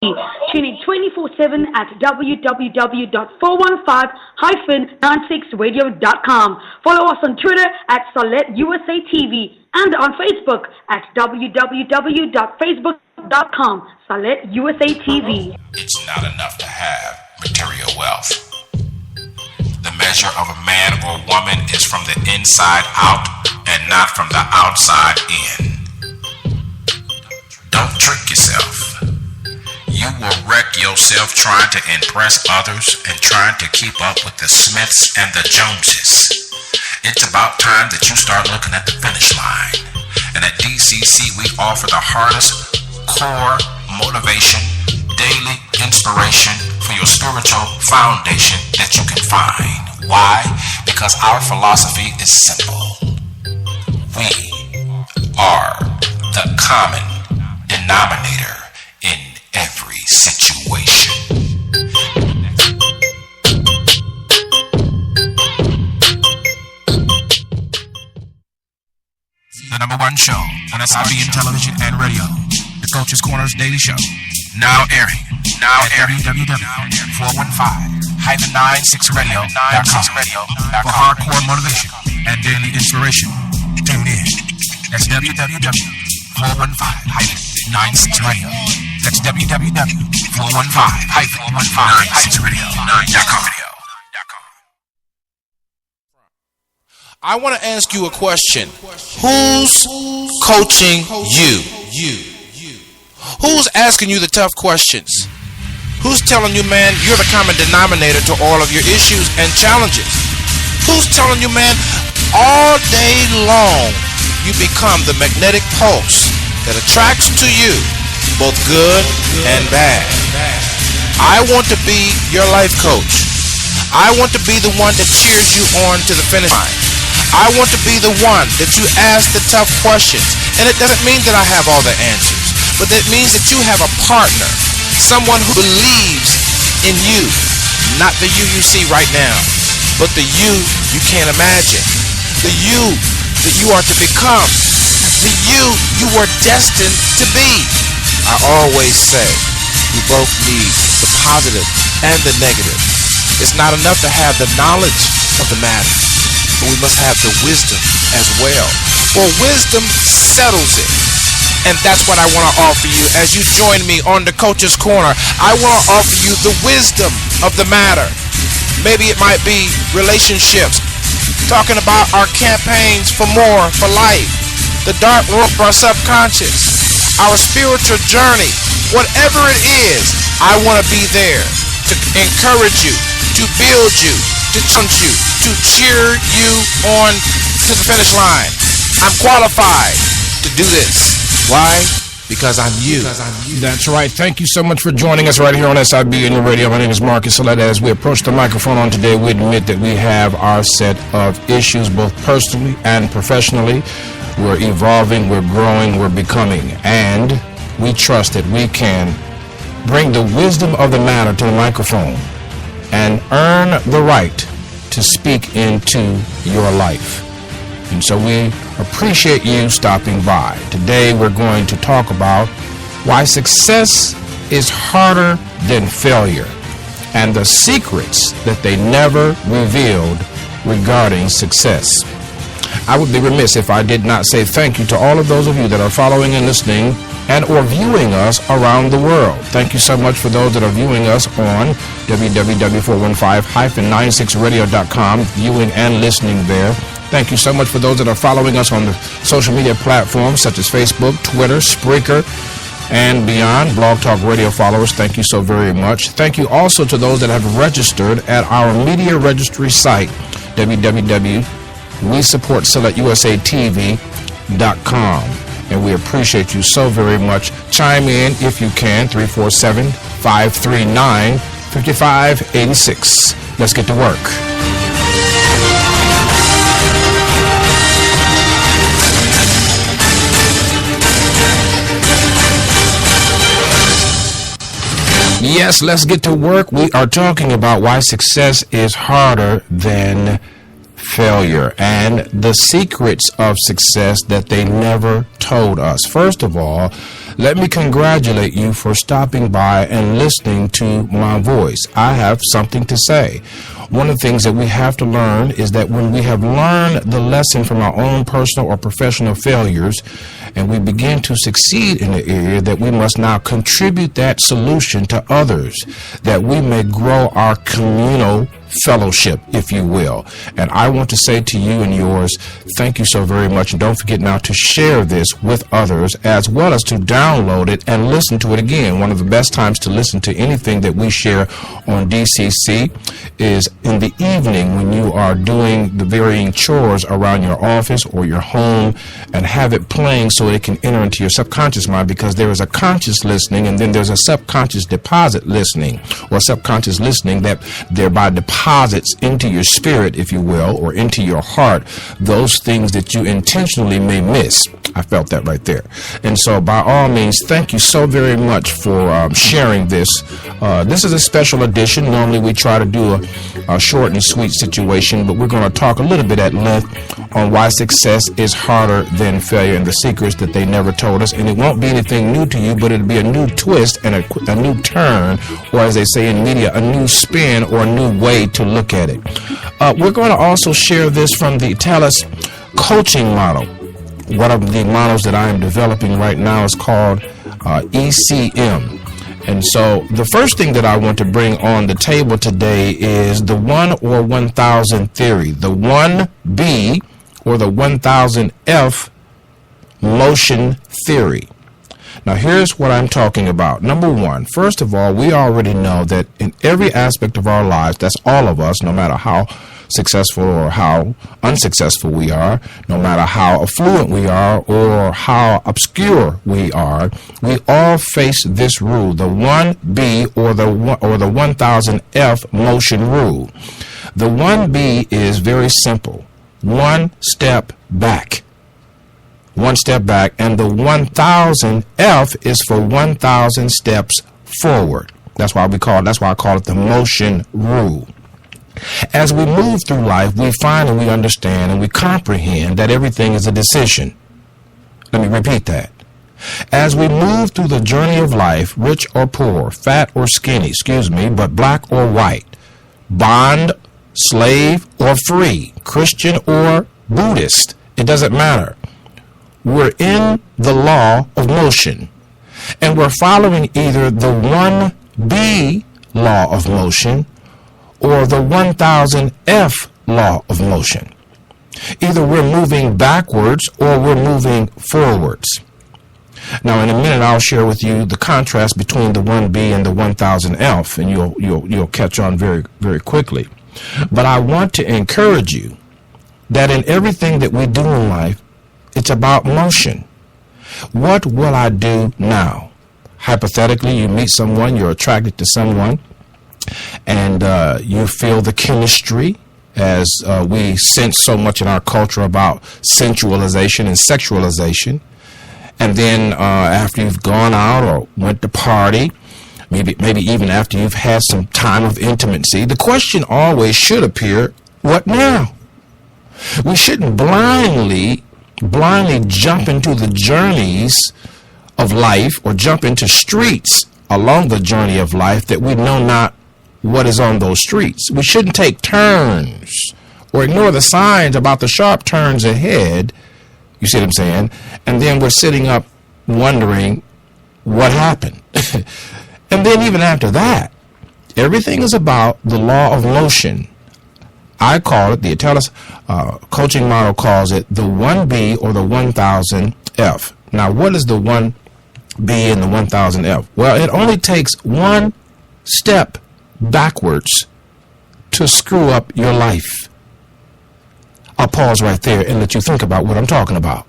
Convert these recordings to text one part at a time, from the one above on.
Tuning 24/7 at www.415-96radio.com. Follow us on Twitter at Salet USA TV and on Facebook at www.facebook.com Salet USA TV. It's not enough to have material wealth. The measure of a man or woman is from the inside out and not from the outside in. Don't trick yourself. You will wreck yourself trying to impress others and trying to keep up with the Smiths and the Joneses. It's about time that you start looking at the finish line. And at DCC, we offer the hardest core motivation, daily inspiration for your spiritual foundation that you can find. Why? Because our philosophy is simple. We are the common denominator in every situation. The number one show on SIBN television and radio, the Coach's Corner's daily show. Now airing at www.415-96radio.com for hardcore motivation and daily inspiration. Tune in. That's www.415-96radio. That's www.415-96radio.com. I want to ask you a question. Who's coaching you? Who's asking you the tough questions? Who's telling you, man, you're the common denominator to all of your issues and challenges? Who's telling you, man, all day long you become the magnetic pulse that attracts to you both good and bad? I want to be your life coach. I want to be the one that cheers you on to the finish line. I want to be the one that you ask the tough questions. And it doesn't mean that I have all the answers, but that means that you have a partner, someone who believes in you, not the you see right now, but the you can't imagine, the you that you are to become, the you were destined to be. I always say we both need the positive and the negative. It's not enough to have the knowledge of the matter, but we must have the wisdom as well. For wisdom settles it. And that's what I want to offer you as you join me on the Coach's Corner. I want to offer you the wisdom of the matter. Maybe it might be relationships, talking about our campaigns for more, for life, the dark room of our subconscious, our spiritual journey, whatever it is. I want to be there to encourage you, to build you, to challenge you, to cheer you on to the finish line. I'm qualified to do this. Why? Because I'm you. That's right. Thank you so much for joining us right here on SIBN Radio. My name is Marcus Saletta. As we approach the microphone on today, we admit that we have our set of issues, both personally and professionally. We're evolving, we're growing, we're becoming, and we trust that we can bring the wisdom of the matter to the microphone and earn the right to speak into your life. And so we appreciate you stopping by. Today we're going to talk about why success is harder than failure and the secrets that they never revealed regarding success. I would be remiss if I did not say thank you to all of those of you that are following and listening and or viewing us around the world. Thank you so much for those that are viewing us on www.415-96radio.com, viewing and listening there. Thank you so much for those that are following us on the social media platforms such as Facebook, Twitter, Spreaker, and beyond. Blog Talk Radio followers, thank you so very much. Thank you also to those that have registered at our media registry site, www.WeSupportSelectUSATV.com. And we appreciate you so very much. Chime in if you can, 347-539-5586. Let's get to work. Yes, let's get to work. We are talking about why success is harder than failure and the secrets of success that they never told us. First of all, let me congratulate you for stopping by and listening to my voice. I have something to say. One of the things that we have to learn is that when we have learned the lesson from our own personal or professional failures, and we begin to succeed in the area, that we must now contribute that solution to others, that we may grow our communal fellowship, if you will. And I want to say to you and yours, thank you so very much. And don't forget now to share this with others, as well as to download it and listen to it again. One of the best times to listen to anything that we share on DCC is in the evening, when you are doing the varying chores around your office or your home, and have it playing so it can enter into your subconscious mind, because there is a conscious listening and then there's a subconscious deposit listening, or subconscious listening that thereby deposits into your spirit, if you will, or into your heart, those things that you intentionally may miss. I felt that right there. And so by all means, thank you so very much for sharing this. This is a special edition. Normally we try to do a short and sweet situation, but we're going to talk a little bit at length on why success is harder than failure and the secrets that they never told us. And it won't be anything new to you, but it'll be a new twist and a new turn, or as they say in media, a new spin or a new way to look at it. We're going to also share this from the Talus coaching model. One of the models that I am developing right now is called ECM. And so the first thing that I want to bring on the table today is the 1 or 1000 theory, the 1B or the 1000F motion theory. Now, here's what I'm talking about. Number one, first of all, we already know that in every aspect of our lives, that's all of us, no matter how successful or how unsuccessful we are, no matter how affluent we are or how obscure we are, we all face this rule, the 1B or the 1000F motion rule. The 1B is very simple. One step back. One step back, and the 1000F is for 1000 steps forward. That's why I call it the motion rule. As we move through life, we find and we understand and we comprehend that everything is a decision. Let me repeat that. As we move through the journey of life, rich or poor, fat or skinny, but black or white, bond, slave or free, Christian or Buddhist, it doesn't matter. We're in the law of motion, and we're following either the 1B law of motion or the 1000F law of motion. Either we're moving backwards or we're moving forwards. Now, in a minute, I'll share with you the contrast between the 1B and the 1000F, and you'll catch on very, very quickly. But I want to encourage you that in everything that we do in life, it's about motion. What will I do now? Hypothetically, you meet someone, you're attracted to someone, and you feel the chemistry, as we sense so much in our culture about sensualization and sexualization. And then after you've gone out or went to party, maybe even after you've had some time of intimacy, the question always should appear, what now? We shouldn't blindly jump into the journeys of life or jump into streets along the journey of life that we know not what is on those streets. We shouldn't take turns or ignore the signs about the sharp turns ahead. You see what I'm saying? And then we're sitting up wondering what happened. And then even after that, everything is about the law of motion. I call it, the Atellus coaching model calls it the 1B or the 1000F. Now, what is the 1B and the 1000F? Well, it only takes one step backwards to screw up your life. I'll pause right there and let you think about what I'm talking about.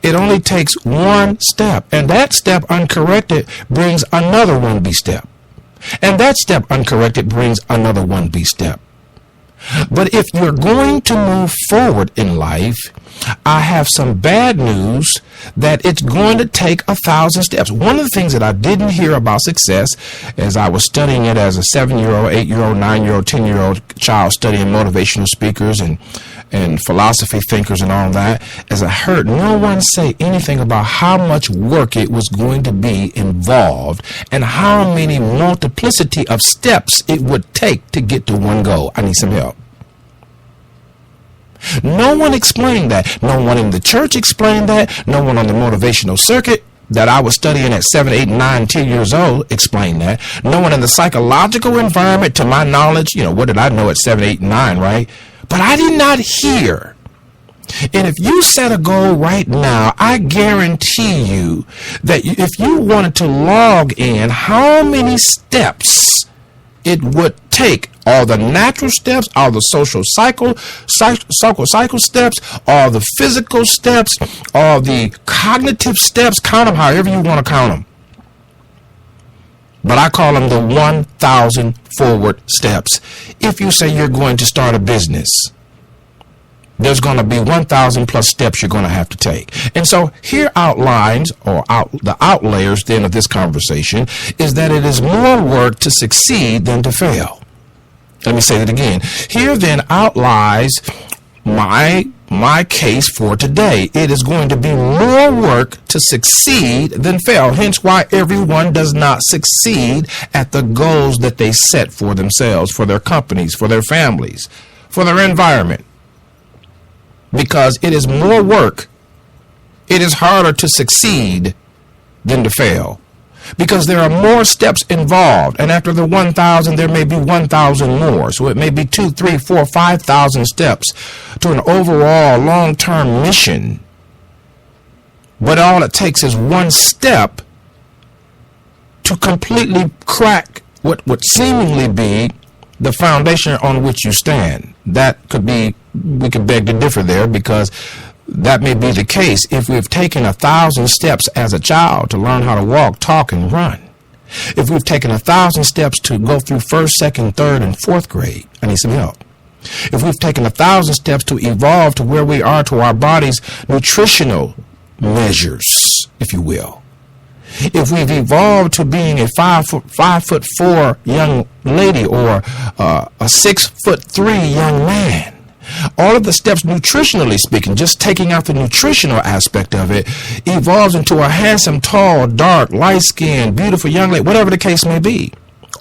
It only takes one step, and that step uncorrected brings another 1B step. And that step uncorrected brings another 1B step. But if you're going to move forward in life, I have some bad news that it's going to take 1,000 steps. One of the things that I didn't hear about success as I was studying it as a 7-year-old, 8-year-old, 9-year-old, 10-year-old child studying motivational speakers and philosophy thinkers and all that, as I heard no one say anything about how much work it was going to be involved and how many multiplicity of steps it would take to get to one goal. I need some help. No one explained that. No one in the church explained that. No one on the motivational circuit that I was studying at 7, 8, 9, 10 years old explained that. No one in the psychological environment, to my knowledge, what did I know at 7, 8, 9, right? But I did not hear. And if you set a goal right now, I guarantee you that if you wanted to log in how many steps it would take, all the natural steps, all the social cycle steps, all the physical steps, all the cognitive steps, count them however you want to count them. But I call them the 1,000 forward steps. If you say you're going to start a business, there's going to be 1,000 plus steps you're going to have to take. And so here outlines, the outlayers then of this conversation, is that it is more work to succeed than to fail. Let me say that again. Here then outlines my case for today. It is going to be more work to succeed than fail. Hence why everyone does not succeed at the goals that they set for themselves, for their companies, for their families, for their environment. Because it is more work. It is harder to succeed than to fail. Because there are more steps involved. And after the 1,000, there may be 1,000 more. So it may be 2, 3, 4, 5,000 steps to an overall long-term mission. But all it takes is one step to completely crack what would seemingly be the foundation on which you stand. That could be, we could beg to differ there, because that may be the case if we've taken 1,000 steps as a child to learn how to walk, talk, and run. If we've taken 1,000 steps to go through 1st, 2nd, 3rd, and 4th grade, I need some help. If we've taken 1,000 steps to evolve to where we are to our body's nutritional measures, if you will. If we've evolved to being a 5'4" young lady or a 6'3" young man, all of the steps nutritionally speaking, just taking out the nutritional aspect of it, evolves into a handsome, tall, dark, light-skinned, beautiful young lady, whatever the case may be.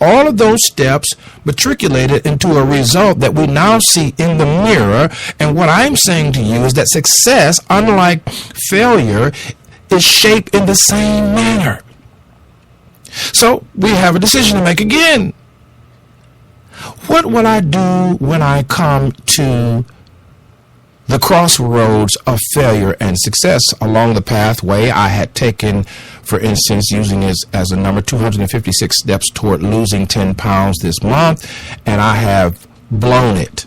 All of those steps matriculated into a result that we now see in the mirror. And what I'm saying to you is that success, unlike failure, is shaped in the same manner. So we have a decision to make again. What will I do when I come to the crossroads of failure and success? Along the pathway, I had taken, for instance, using it as a number, 256 steps toward losing 10 pounds this month, and I have blown it.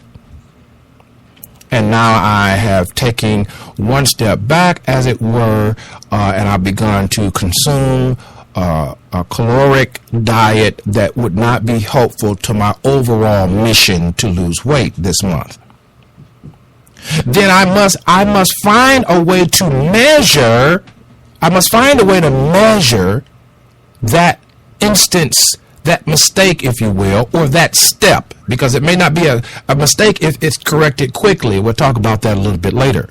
And now I have taken one step back, as it were, and I've begun to consume a caloric diet that would not be helpful to my overall mission to lose weight this month. Then I must find a way to measure. I must find a way to measure that instance, that mistake, if you will, or that step, because it may not be a mistake if it's corrected quickly. We'll talk about that a little bit later.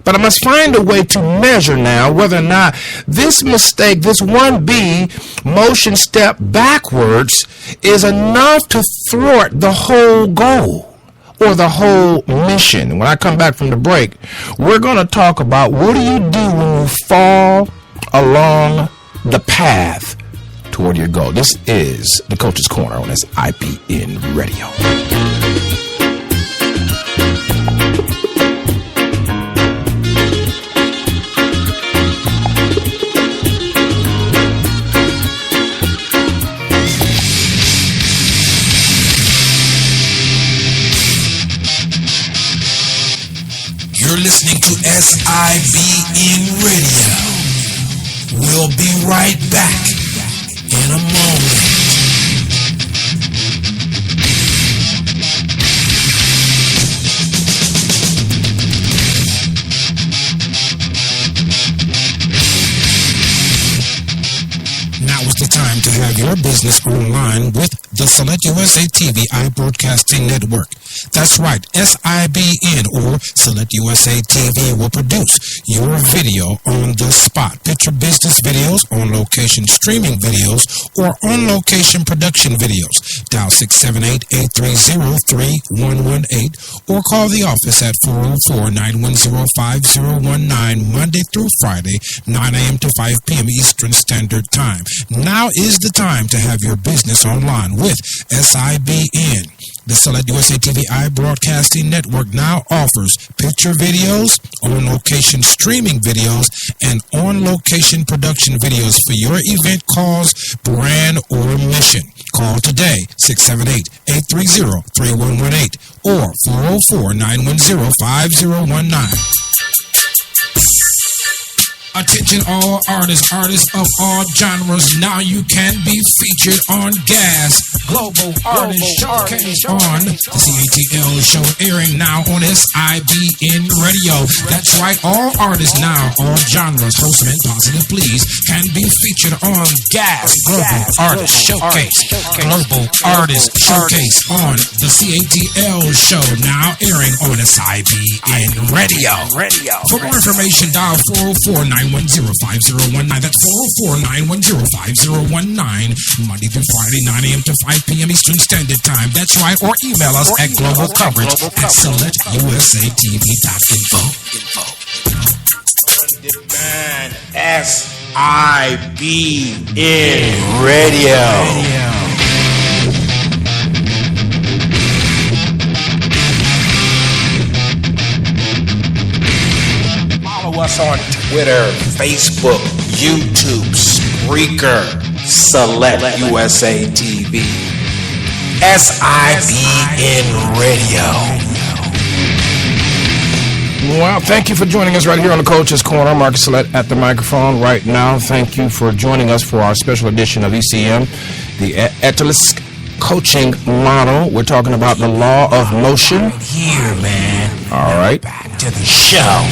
But I must find a way to measure now whether or not this mistake, this 1B motion step backwards, is enough to thwart the whole goal or the whole mission. When I come back from the break, we're going to talk about what do you do when you fall along the path toward your goal. This is the Coach's Corner on SIBN Radio. You're listening to SIBN Radio. We'll be right back in a moment. have your business online with the Select USA TV iBroadcasting Network. That's right, SIBN or Select USA TV will produce your video on the spot. Picture business videos, on location streaming videos, or on location production videos. Dial 678-830-3118 or call the office at 404-910-5019 Monday through Friday, 9 a.m. to 5 p.m. Eastern Standard Time. Now is the time to have your business online with SIBN. The Select USA TV iBroadcasting Network now offers picture videos, on-location streaming videos, and on-location production videos for your event cause, brand, or mission. Call today, 678-830-3118 or 404-910-5019. Attention all artists of all genres. Now you can be featured on Gas Global Artist Showcase on the CATL show, airing now on SIBN Radio. That's right, all artists now, all genres, hosted and positive please, can be featured on Gas Global Artist Showcase. Global Artist Showcase on the CATL show, now airing on SIBN Radio. For more information, dial 404-910-5019. That's 404-910-5019. Monday through Friday, 9 a.m. to 5 p.m. Eastern Standard Time. That's right. Or email us at globalcoverage@selectusatv.info. Demand SIBN Radio. Follow us on Twitter, Facebook, YouTube, Spreaker, Select USA TV, SIBN Radio. Well, thank you for joining us right here on the Coach's Corner. Marcus Select at the microphone right now. Thank you for joining us for our special edition of ECM, the Atlas Coaching Model. We're talking about the law of motion. Here, man. All right. Back to the show.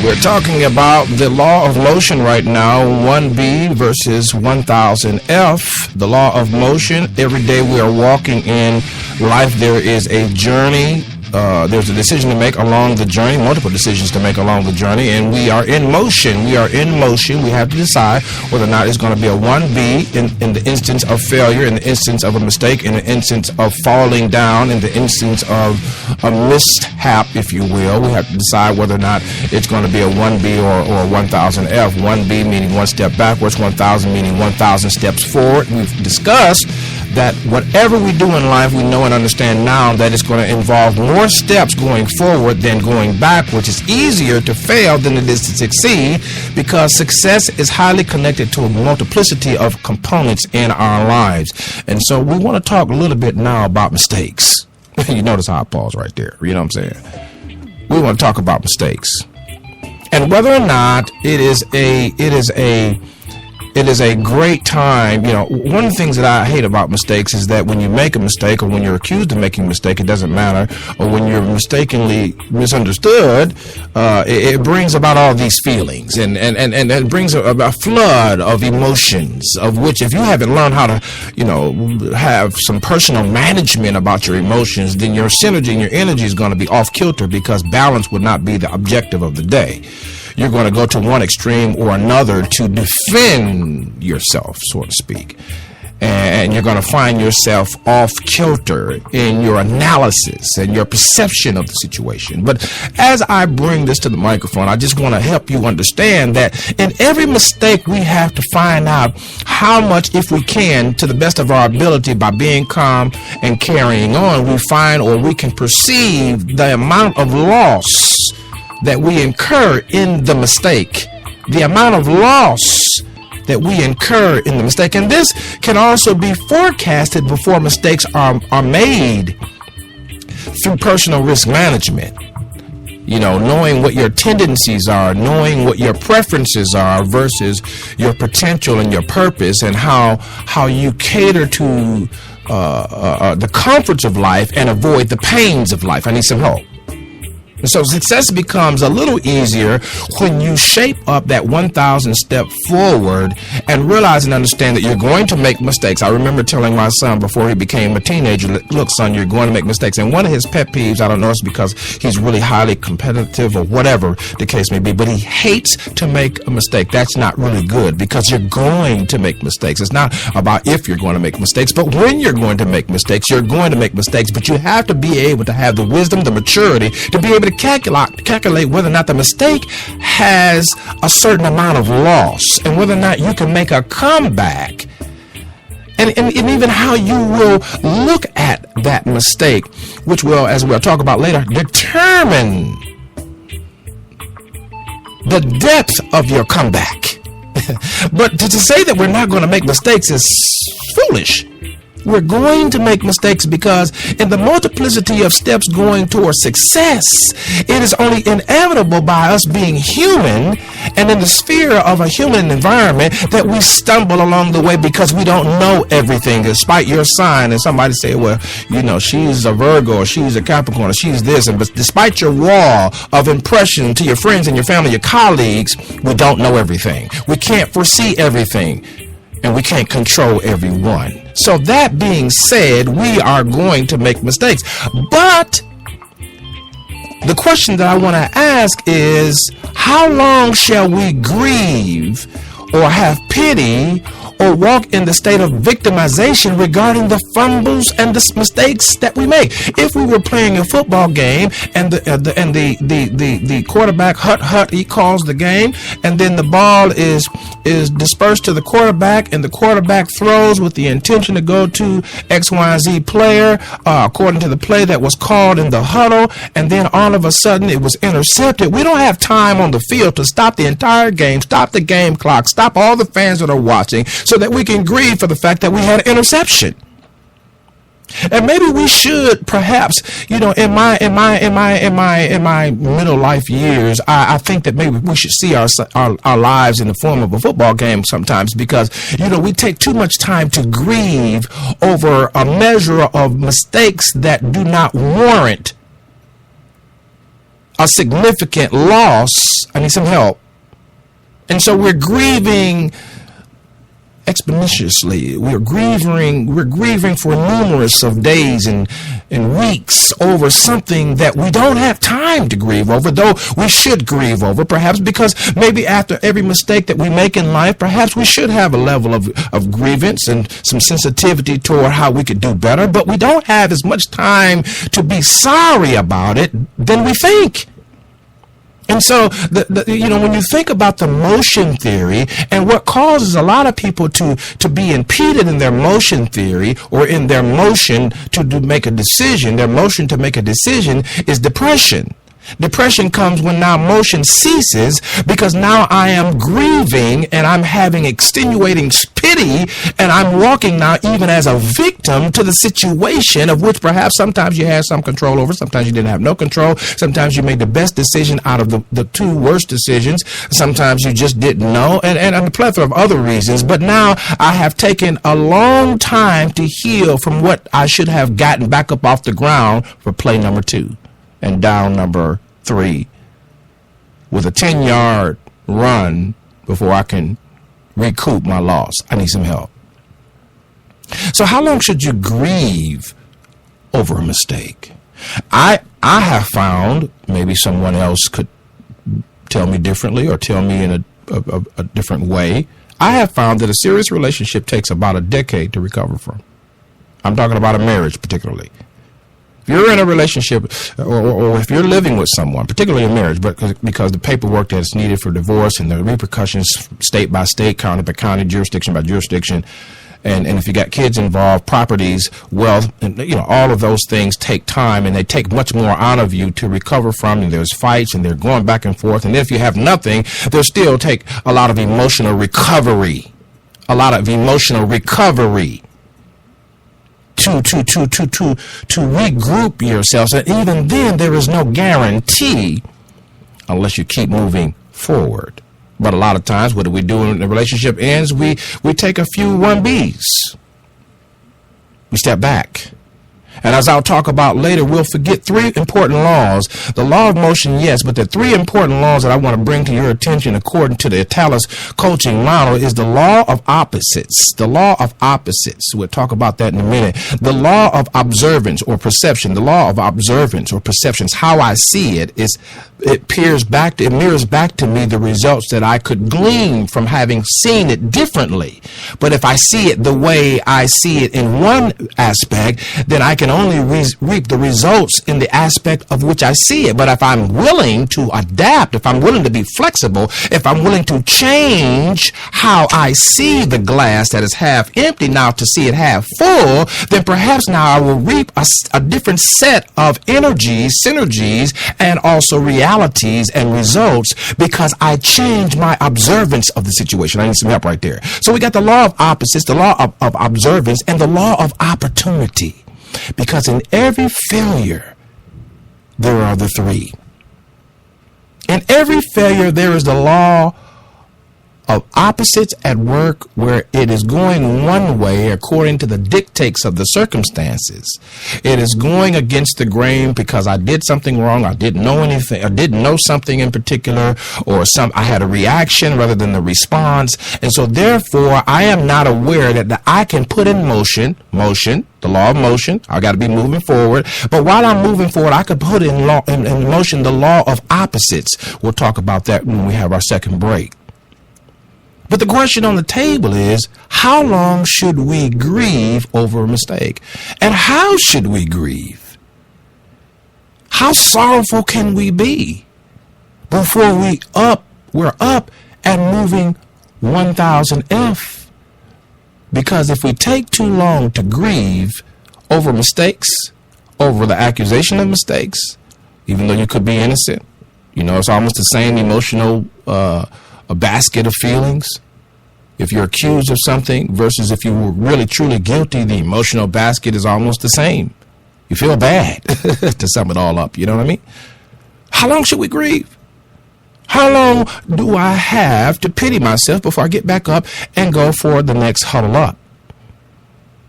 We're talking about the law of motion right now, 1B versus 1000F. The law of motion, every day we are walking in life, there is a journey. There's a decision to make along the journey, multiple decisions to make along the journey, and we are in motion. We are in motion. We have to decide whether or not it's going to be a 1B in the instance of failure, in the instance of a mistake, in the instance of falling down, in the instance of a mishap, if you will. We have to decide whether or not it's going to be a 1B or a 1000F. 1B meaning one step backwards, 1000 meaning 1000 steps forward. We've discussed that whatever we do in life, we know and understand now that it's going to involve more steps going forward than going backwards. It's easier to fail than it is to succeed because success is highly connected to a multiplicity of components in our lives. And so we want to talk a little bit now about mistakes. You notice how I pause right there. You know what I'm saying? We want to talk about mistakes and whether or not it is a great time. You know, one of the things that I hate about mistakes is that when you make a mistake or when you're accused of making a mistake, it doesn't matter, or when you're mistakenly misunderstood, it brings about all these feelings and it brings a flood of emotions, of which if you haven't learned how to, have some personal management about your emotions, then your synergy and your energy is going to be off kilter because balance would not be the objective of the day. You're going to go to one extreme or another to defend yourself, so to speak. And you're going to find yourself off kilter in your analysis and your perception of the situation. But as I bring this to the microphone, I just want to help you understand that in every mistake, we have to find out how much, if we can, to the best of our ability, by being calm and carrying on, we find or we can perceive the amount of loss that we incur in the mistake, the amount of loss that we incur in the mistake. And this can also be forecasted before mistakes are made through personal risk management. Knowing what your tendencies are, knowing what your preferences are versus your potential and your purpose, and how you cater to the comforts of life and avoid the pains of life. I need some help. And so success becomes a little easier when you shape up that 1,000 step forward and realize and understand that you're going to make mistakes. I remember telling my son before he became a teenager, look, son, you're going to make mistakes. And one of his pet peeves, I don't know, it's because he's really highly competitive or whatever the case may be, but he hates to make a mistake. That's not really good because you're going to make mistakes. It's not about if you're going to make mistakes, but when you're going to make mistakes, you're going to make mistakes. But you have to be able to have the wisdom, the maturity to be able to calculate whether or not the mistake has a certain amount of loss and whether or not you can make a comeback, and even how you will look at that mistake, which will, as we'll talk about later, determine the depth of your comeback. But to say that we're not going to make mistakes is foolish. We're going to make mistakes because in the multiplicity of steps going towards success, it is only inevitable by us being human and in the sphere of a human environment that we stumble along the way because we don't know everything. Despite your sign, and somebody say, well, you know, she's a Virgo or she's a Capricorn or she's this, and but despite your wall of impression to your friends and your family, your colleagues, we don't know everything. We can't foresee everything. And we can't control everyone. So that being said, we are going to make mistakes. But the question that I want to ask is, how long shall we grieve or have pity or walk in the state of victimization regarding the fumbles and the mistakes that we make? If we were playing a football game and the quarterback hut, he calls the game, and then the ball is dispersed to the quarterback, and the quarterback throws with the intention to go to XYZ player according to the play that was called in the huddle, and then all of a sudden it was intercepted. We don't have time on the field to stop the entire game, stop the game clock, stop all the fans that are watching, so that we can grieve for the fact that we had an interception. And maybe we should, perhaps, you know, in my middle life years, I think that maybe we should see our lives in the form of a football game sometimes, because, you know, we take too much time to grieve over a measure of mistakes that do not warrant a significant loss. I need some help. And so we're grieving expeditiously. We're grieving for numerous of days and weeks over something that we don't have time to grieve over, though we should grieve over, perhaps because maybe after every mistake that we make in life, perhaps we should have a level of grievance and some sensitivity toward how we could do better, but we don't have as much time to be sorry about it than we think. And so, you know, when you think about the motion theory and what causes a lot of people to be impeded in their motion theory or in their motion to make a decision, their motion to make a decision is depression. Depression comes when now motion ceases, because now I am grieving and I'm having extenuating pity, and I'm walking now even as a victim to the situation of which perhaps sometimes you had some control over, sometimes you didn't have no control, sometimes you made the best decision out of the two worst decisions, sometimes you just didn't know, and a plethora of other reasons. But now I have taken a long time to heal from what I should have gotten back up off the ground for play number 2. And down number 3 with a 10-yard run before I can recoup my loss. I need some help. So how long should you grieve over a mistake? I have found, maybe someone else could tell me differently or tell me in a different way, I have found that a serious relationship takes about a decade to recover from. I'm talking about a marriage particularly. If you're in a relationship or if you're living with someone, particularly in marriage, but because the paperwork that's needed for divorce and the repercussions state by state, county by county, jurisdiction by jurisdiction, and if you got kids involved, properties, wealth, and, you know, all of those things take time, and they take much more out of you to recover from, and there's fights, and they're going back and forth, and if you have nothing, they'll still take a lot of emotional recovery. To regroup yourselves, and even then there is no guarantee unless you keep moving forward. But a lot of times, what do we do when the relationship ends? We take a few 1Bs. We step back. And as I'll talk about later, we'll forget three important laws. The law of motion, yes, but the three important laws that I want to bring to your attention according to the Italis coaching model is the law of opposites. The law of opposites. We'll talk about that in a minute. The law of observance or perception. The law of observance or perceptions. How I see it is it mirrors back to me the results that I could glean from having seen it differently. But if I see it the way I see it in one aspect, then I can only reap the results in the aspect of which I see it. But if I'm willing to adapt, if I'm willing to be flexible, if I'm willing to change how I see the glass that is half empty now to see it half full, then perhaps now I will reap a different set of energies, synergies, and also realities and results because I change my observance of the situation. I need some help right there. So we got the law of opposites, the law of observance, and the law of opportunity. Because in every failure, there are the three. In every failure, there is the law of opposites at work where it is going one way according to the dictates of the circumstances. It is going against the grain because I did something wrong. I didn't know anything. I didn't know something in particular, or I had a reaction rather than the response. And so therefore, I am not aware that I can put in motion, the law of motion. I got to be moving forward. But while I'm moving forward, I could put in motion the law of opposites. We'll talk about that when we have our second break. But the question on the table is, how long should we grieve over a mistake? And how should we grieve? How sorrowful can we be before we're up and moving 1000 F? Because if we take too long to grieve over mistakes, over the accusation of mistakes, even though you could be innocent, it's almost the same emotional a basket of feelings. If you're accused of something versus if you were really truly guilty, the emotional basket is almost the same. You feel bad to sum it all up. You know what I mean? How long should we grieve? How long do I have to pity myself before I get back up and go for the next huddle up?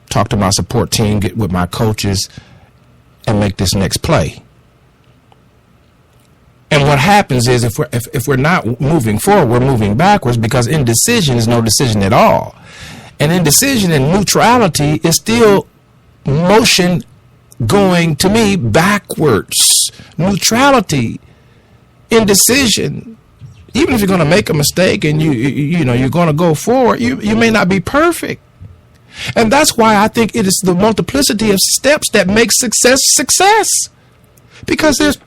Talk to my support team, get with my coaches, and make this next play. And what happens is if we're not moving forward, we're moving backwards because indecision is no decision at all. And indecision and neutrality is still motion going, to me, backwards. Neutrality, indecision, even if you're going to make a mistake and you're going to go forward, you may not be perfect. And that's why I think it is the multiplicity of steps that makes success. Because there's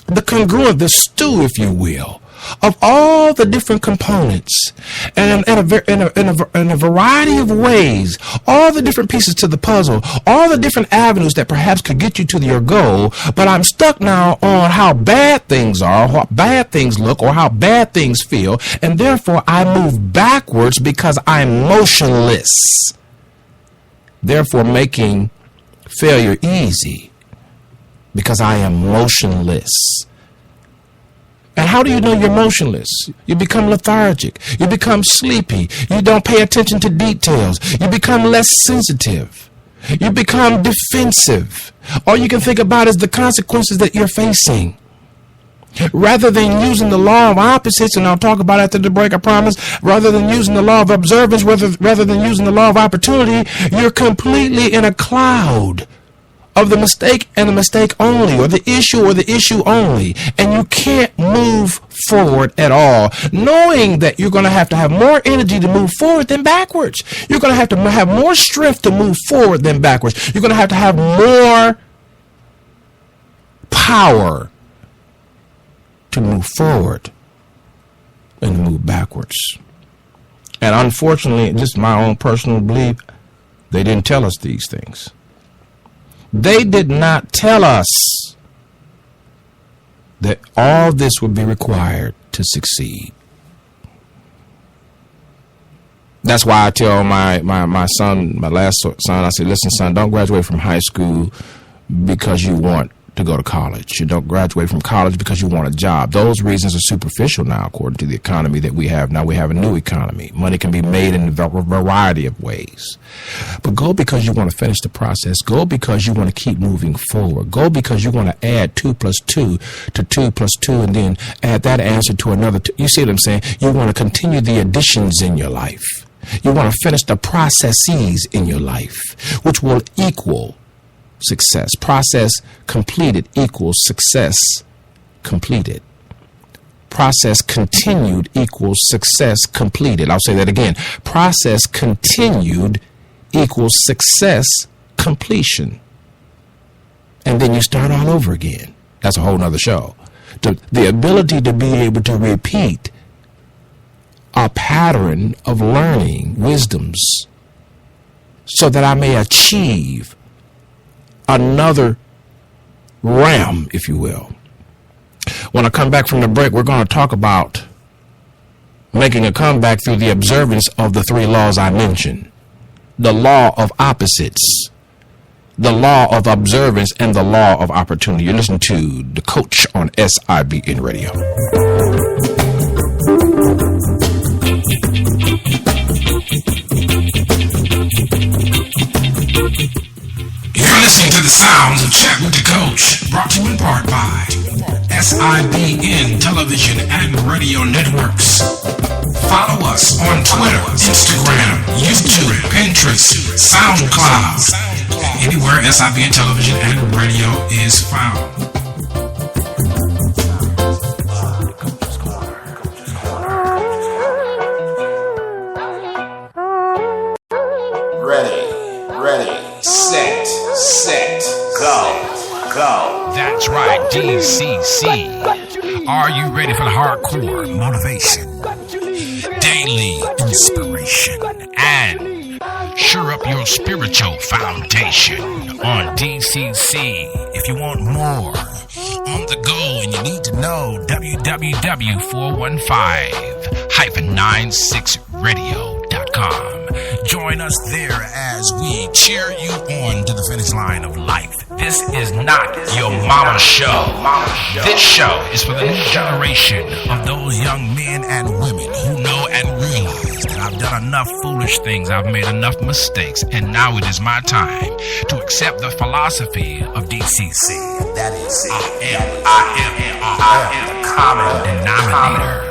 the congruent, the stew, if you will, of all the different components and in a variety of ways, all the different pieces to the puzzle, all the different avenues that perhaps could get you to your goal. But I'm stuck now on how bad things are, how bad things look, or how bad things feel. And therefore, I move backwards because I'm motionless. Therefore, making failure easy. Because I am motionless. And how do you know you're motionless? You become lethargic. You become sleepy. You don't pay attention to details. You become less sensitive. You become defensive. All you can think about is the consequences that you're facing. Rather than using the law of opposites, and I'll talk about it after the break, I promise, rather than using the law of observance, rather than using the law of opportunity, you're completely in a cloud of the mistake and the mistake only, or the issue only. And you can't move forward at all, knowing that you're going to have more energy to move forward than backwards. You're going to have more strength to move forward than backwards. You're going to have more power to move forward than to move backwards. And unfortunately, just my own personal belief, they didn't tell us these things. They did not tell us that all this would be required to succeed. That's why I tell my son, my last son, I say, listen, son, don't graduate from high school because you want to go to college. You don't graduate from college because you want a job. Those reasons are superficial now, according to the economy that we have. Now we have a new economy. Money can be made in a variety of ways. But go because you want to finish the process. Go because you want to keep moving forward. Go because you want to add 2 plus 2 to 2 plus 2 and then add that answer to another 2. You see what I'm saying? You want to continue the additions in your life. You want to finish the processes in your life, which will equal success. Process completed equals success completed. Process continued equals success completed. I'll say that again. Process continued equals success completion. And then you start all over again. That's a whole nother show. The ability to be able to repeat a pattern of learning wisdoms so that I may achieve another realm, if you will. When I come back from the break, we're going to talk about making a comeback through the observance of the 3 laws I mentioned. The law of opposites, the law of observance, and the law of opportunity. You're listening to The Coach on SIBN Radio. You're listening to the sounds of Chat with the Coach, brought to you in part by SIBN Television and Radio Networks. Follow us on Twitter, Instagram, YouTube, Pinterest, SoundCloud, anywhere SIBN Television and Radio is found. Set, go. That's right, DCC. Are you ready for the hardcore motivation, daily inspiration, and sure up your spiritual foundation on DCC? If you want more on the go and you need to know, www.415-96radio.com. Join us there as we cheer you on to the finish line of life. This is not your mama show. This show is for the new generation of those young men and women who know and realize that I've done enough foolish things, I've made enough mistakes, and now it is my time to accept the philosophy of DCC. That is, I am the common denominator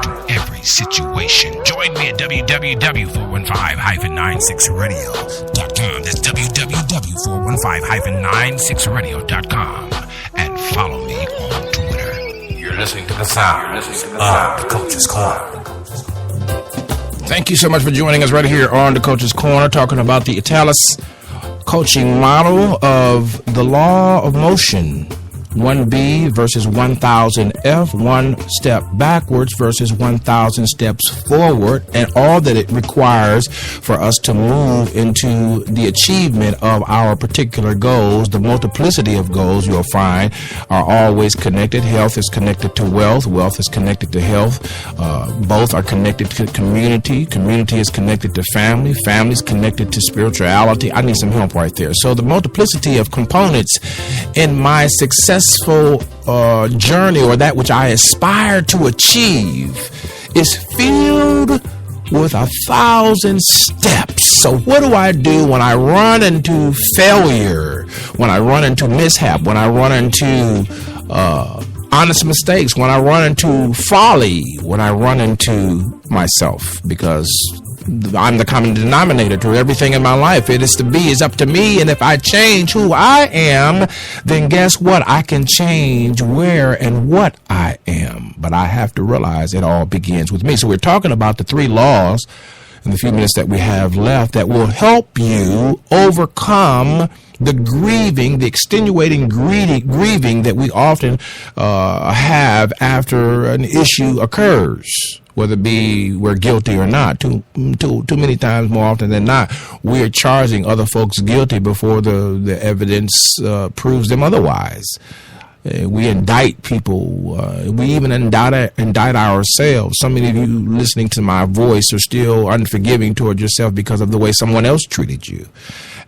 to every situation. Join me at www.415-96radio.com. That's www.415-96radio.com. And follow me on Twitter. You're listening to the sound of the Coach's Corner. Thank you so much for joining us right here on the Coach's Corner, talking about the Italis coaching model of the law of motion. 1B versus 1,000F, 1 step backwards versus 1,000 steps forward, and all that it requires for us to move into the achievement of our particular goals. The multiplicity of goals, you'll find, are always connected. Health is connected to wealth. Wealth is connected to health. Both are connected to community. Community is connected to family. Family is connected to spirituality. I need some help right there. So the multiplicity of components in my successful journey, or that which I aspire to achieve, is filled with 1,000 steps. So what do I do when I run into failure, when I run into mishap, when I run into honest mistakes, when I run into folly, when I run into myself? Because I'm the common denominator to everything in my life. It is to be, it's up to me. And if I change who I am, then guess what? I can change where and what I am. But I have to realize it all begins with me. So we're talking about the 3 laws in the few minutes that we have left that will help you overcome the grieving, the extenuating grieving that we often have after an issue occurs, whether it be we're guilty or not. Too many times, more often than not, we're charging other folks guilty before the evidence proves them otherwise. We indict people. We even indict ourselves. So many of you listening to my voice are still unforgiving toward yourself because of the way someone else treated you.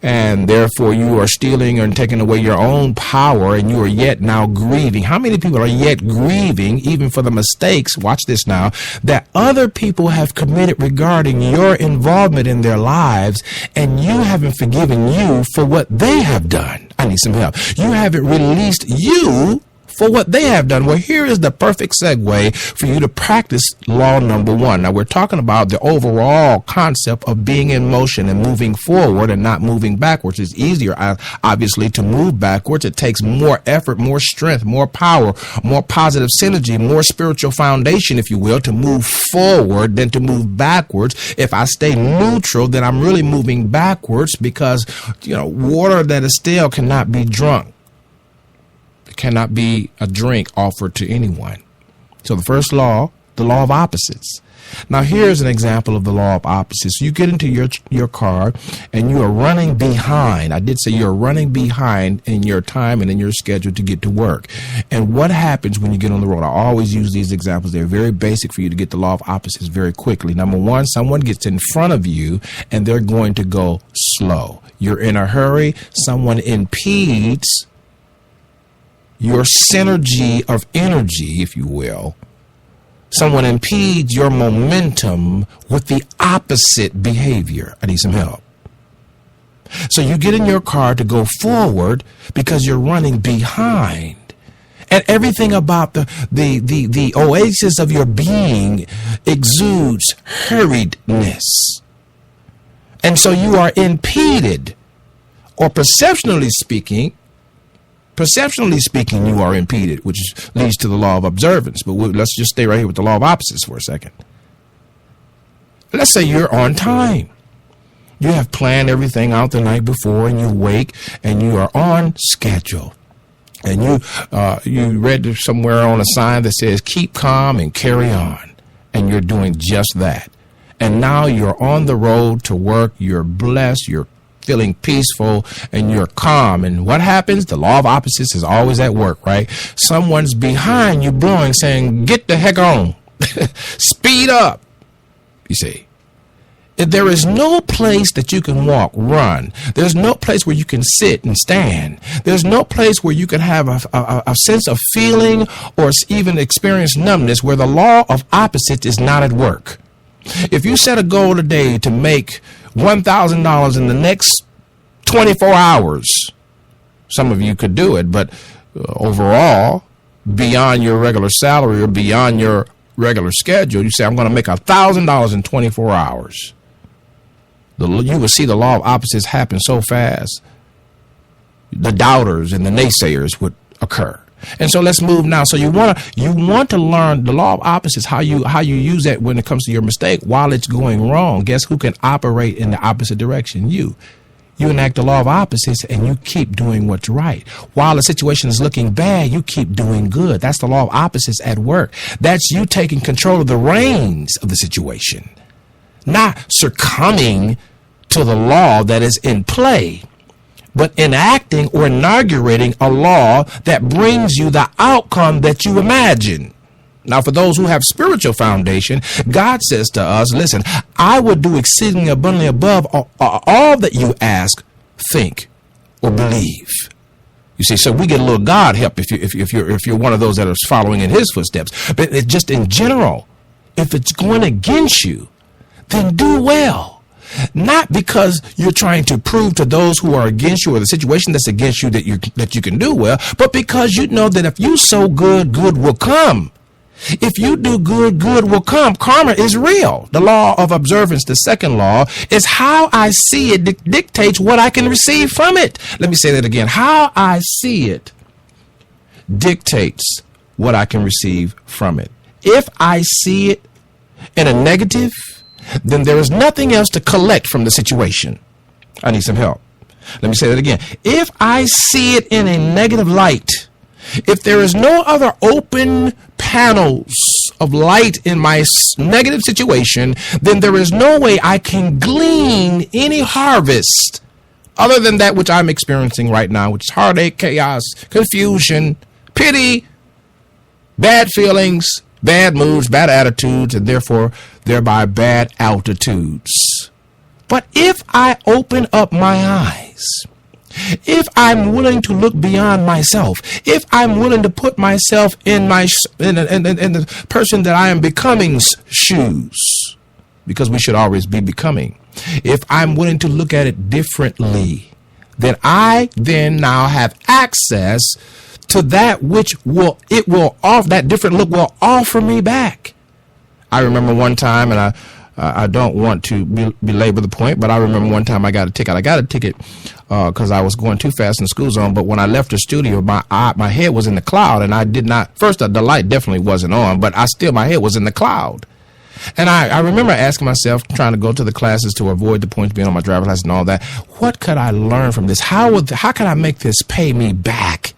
And therefore you are stealing and taking away your own power, and you are yet now grieving. How many people are yet grieving even for the mistakes, watch this now, that other people have committed regarding your involvement in their lives, and you haven't forgiven you for what they have done? I need some help. You haven't released you for what they have done. Well, here is the perfect segue for you to practice law number 1. Now, we're talking about the overall concept of being in motion and moving forward and not moving backwards. It's easier, obviously, to move backwards. It takes more effort, more strength, more power, more positive synergy, more spiritual foundation, if you will, to move forward than to move backwards. If I stay neutral, then I'm really moving backwards because, water that is stale cannot be drunk. Cannot be a drink offered to anyone. So the first law, the law of opposites. Now here's an example of the law of opposites. You get into your car and you are running behind. I did say you're running behind in your time and in your schedule to get to work. And what happens when you get on the road? I always use these examples. They're very basic for you to get the law of opposites very quickly. Number 1, someone gets in front of you and they're going to go slow. You're in a hurry. Someone impedes your synergy of energy, if you will. Someone impedes your momentum with the opposite behavior. I need some help. So you get in your car to go forward because you're running behind. And everything about the oasis of your being exudes hurriedness. And so you are impeded, or perceptionally speaking, you are impeded, which leads to the law of observance. But let's just stay right here with the law of opposites for a second. Let's say you're on time. You have planned everything out the night before, and you wake, and you are on schedule. And you read somewhere on a sign that says, keep calm and carry on. And you're doing just that. And now you're on the road to work. You're blessed. You're feeling peaceful and you're calm. And what happens? The law of opposites is always at work, right? Someone's behind you blowing, saying, get the heck on. Speed up. You see, if there is no place that you can walk, run. There's no place where you can sit and stand. There's no place where you can have a sense of feeling or even experience numbness where the law of opposites is not at work. If you set a goal today to make $1,000 in the next 24 hours, some of you could do it, but overall, beyond your regular salary or beyond your regular schedule, you say, I'm going to make $1,000 in 24 hours. You will see the law of opposites happen so fast. The doubters and the naysayers would occur. And so let's move now. So you want to learn the law of opposites, how you use that when it comes to your mistake while it's going wrong. Guess who can operate in the opposite direction? You enact the law of opposites and you keep doing what's right. While the situation is looking bad, you keep doing good. That's the law of opposites at work. That's you taking control of the reins of the situation, not succumbing to the law that is in play, but enacting or inaugurating a law that brings you the outcome that you imagine. Now, for those who have spiritual foundation, God says to us, listen, I will do exceedingly abundantly above all that you ask, think, or believe. You see, so we get a little God help if you're one of those that are following in his footsteps. But it's just in general, if it's going against you, then do well. Not because you're trying to prove to those who are against you or the situation that's against you that you can do well, but because you know that if you sow good, good will come. If you do good, good will come. Karma is real. The law of observance, the second law, is how I see it dictates what I can receive from it. Let me say that again. How I see it dictates what I can receive from it. If I see it in a negative, then there is nothing else to collect from the situation. I need some help. Let me say that again. If I see it in a negative light, if there is no other open panels of light in my negative situation, then there is no way I can glean any harvest other than that which I'm experiencing right now, which is heartache, chaos, confusion, pity, bad feelings, bad moods, bad attitudes, and thereby bad altitudes. But if I open up my eyes, if I'm willing to look beyond myself, if I'm willing to put myself in the person that I am becoming's shoes, because we should always be becoming, if I'm willing to look at it differently, then I now have access to that which that different look will offer me back. I remember one time, and I don't want to belabor the point, but I remember one time I got a ticket. I got a ticket because I was going too fast in the school zone. But when I left the studio, my head was in the cloud, and I did not. First, the light definitely wasn't on, but my head was in the cloud. And I remember asking myself, trying to go to the classes to avoid the points being on my driver's license and all that. What could I learn from this? How can I make this pay me back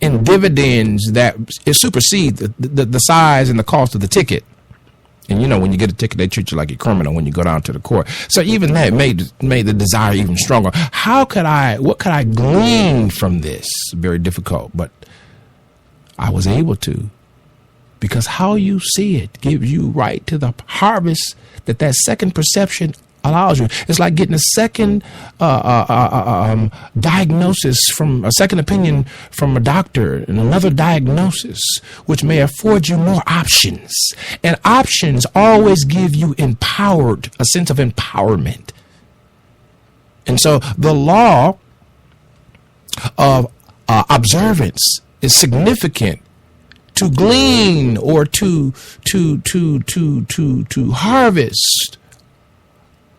in dividends that supersede the size and the cost of the ticket? And you know, when you get a ticket, they treat you like a criminal when you go down to the court. So even that made the desire even stronger. What could I glean from this? Very difficult, but I was able to, because how you see it gives you right to the harvest that second perception allows you. It's like getting a second diagnosis from a second opinion from a doctor, and another diagnosis, which may afford you more options. And options always give you a sense of empowerment. And so the law of observance is significant to glean or to harvest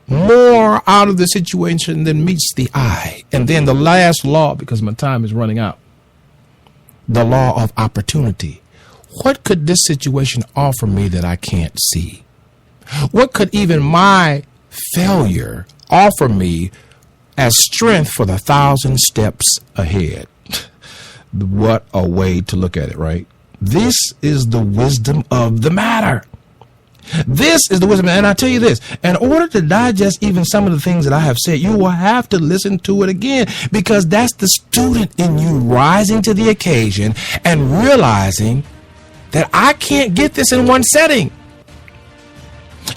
more out of the situation than meets the eye. And then the last law, because my time is running out, the law of opportunity. What could this situation offer me that I can't see? What could even my failure offer me as strength for the 1,000 steps ahead? What a way to look at it, right? This is the wisdom of the matter. This is the wisdom. And I tell you this, in order to digest even some of the things that I have said, you will have to listen to it again, because that's the student in you rising to the occasion and realizing that I can't get this in one setting.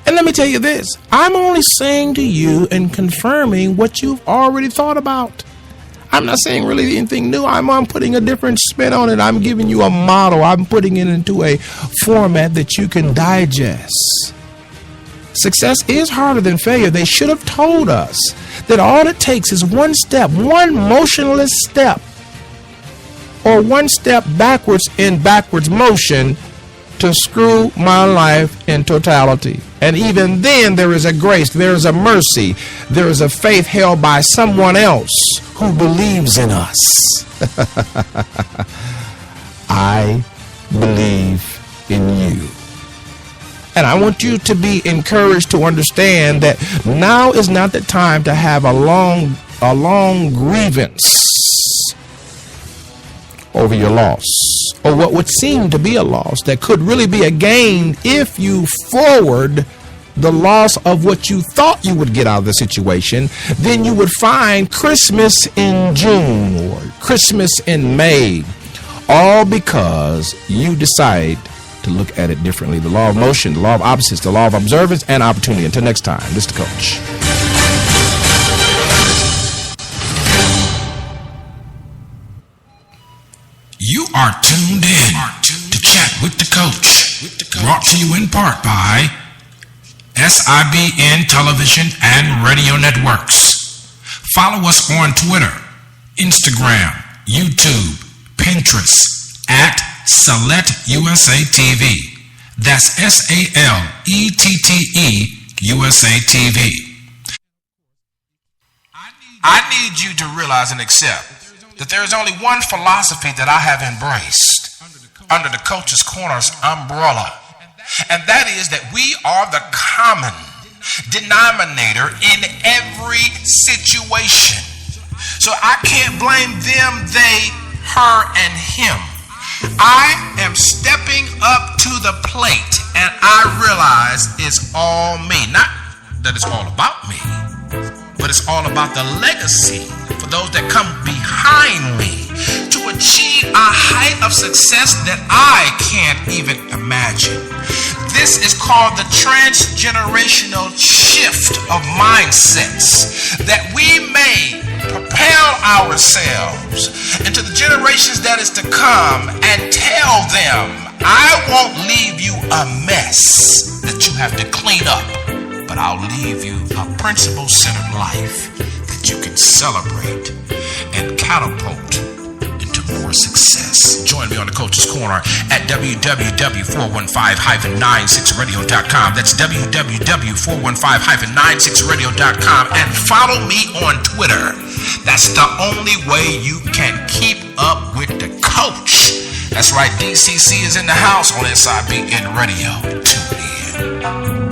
And let me tell you this, I'm only saying to you and confirming what you've already thought about. I'm not saying really anything new. I'm putting a different spin on it. I'm giving you a model. I'm putting it into a format that you can digest. Success is harder than failure. They should have told us that all it takes is one step, one motionless step, or one step backwards in backwards motion to screw my life in totality. And even then, there is a grace, there is a mercy, there is a faith held by someone else who believes in us. I believe in you. And I want you to be encouraged to understand that now is not the time to have a long grievance over your loss, or what would seem to be a loss that could really be a gain if you forward the loss of what you thought you would get out of the situation. Then you would find Christmas in June or Christmas in May, all because you decide to look at it differently. The law of motion, the law of opposites, the law of observance and opportunity. Until next time, this is the Coach. You are tuned in to Chat with the Coach, brought to you in part by SIBN Television and Radio Networks. Follow us on Twitter, Instagram, YouTube, Pinterest at Salette USA TV. That's SALETTE USA TV. I need you to realize and accept that there is only one philosophy that I have embraced under the Coach's Corner's umbrella, and that is that we are the common denominator in every situation. So I can't blame them, they, her, and him. I am stepping up to the plate, and I realize it's all me. Not that it's all about me, but it's all about the legacy for for those that come behind me to achieve a height of success that I can't even imagine. This is called the transgenerational shift of mindsets, that we may propel ourselves into the generations that is to come and tell them, I won't leave you a mess that you have to clean up, but I'll leave you a principle-centered life that you can celebrate and catapult into more success. Join me on the Coach's Corner at www.415-96radio.com. That's www.415-96radio.com, and follow me on Twitter. That's the only way you can keep up with the coach. That's right, DCC is in the house on SIBN Radio. Tune in.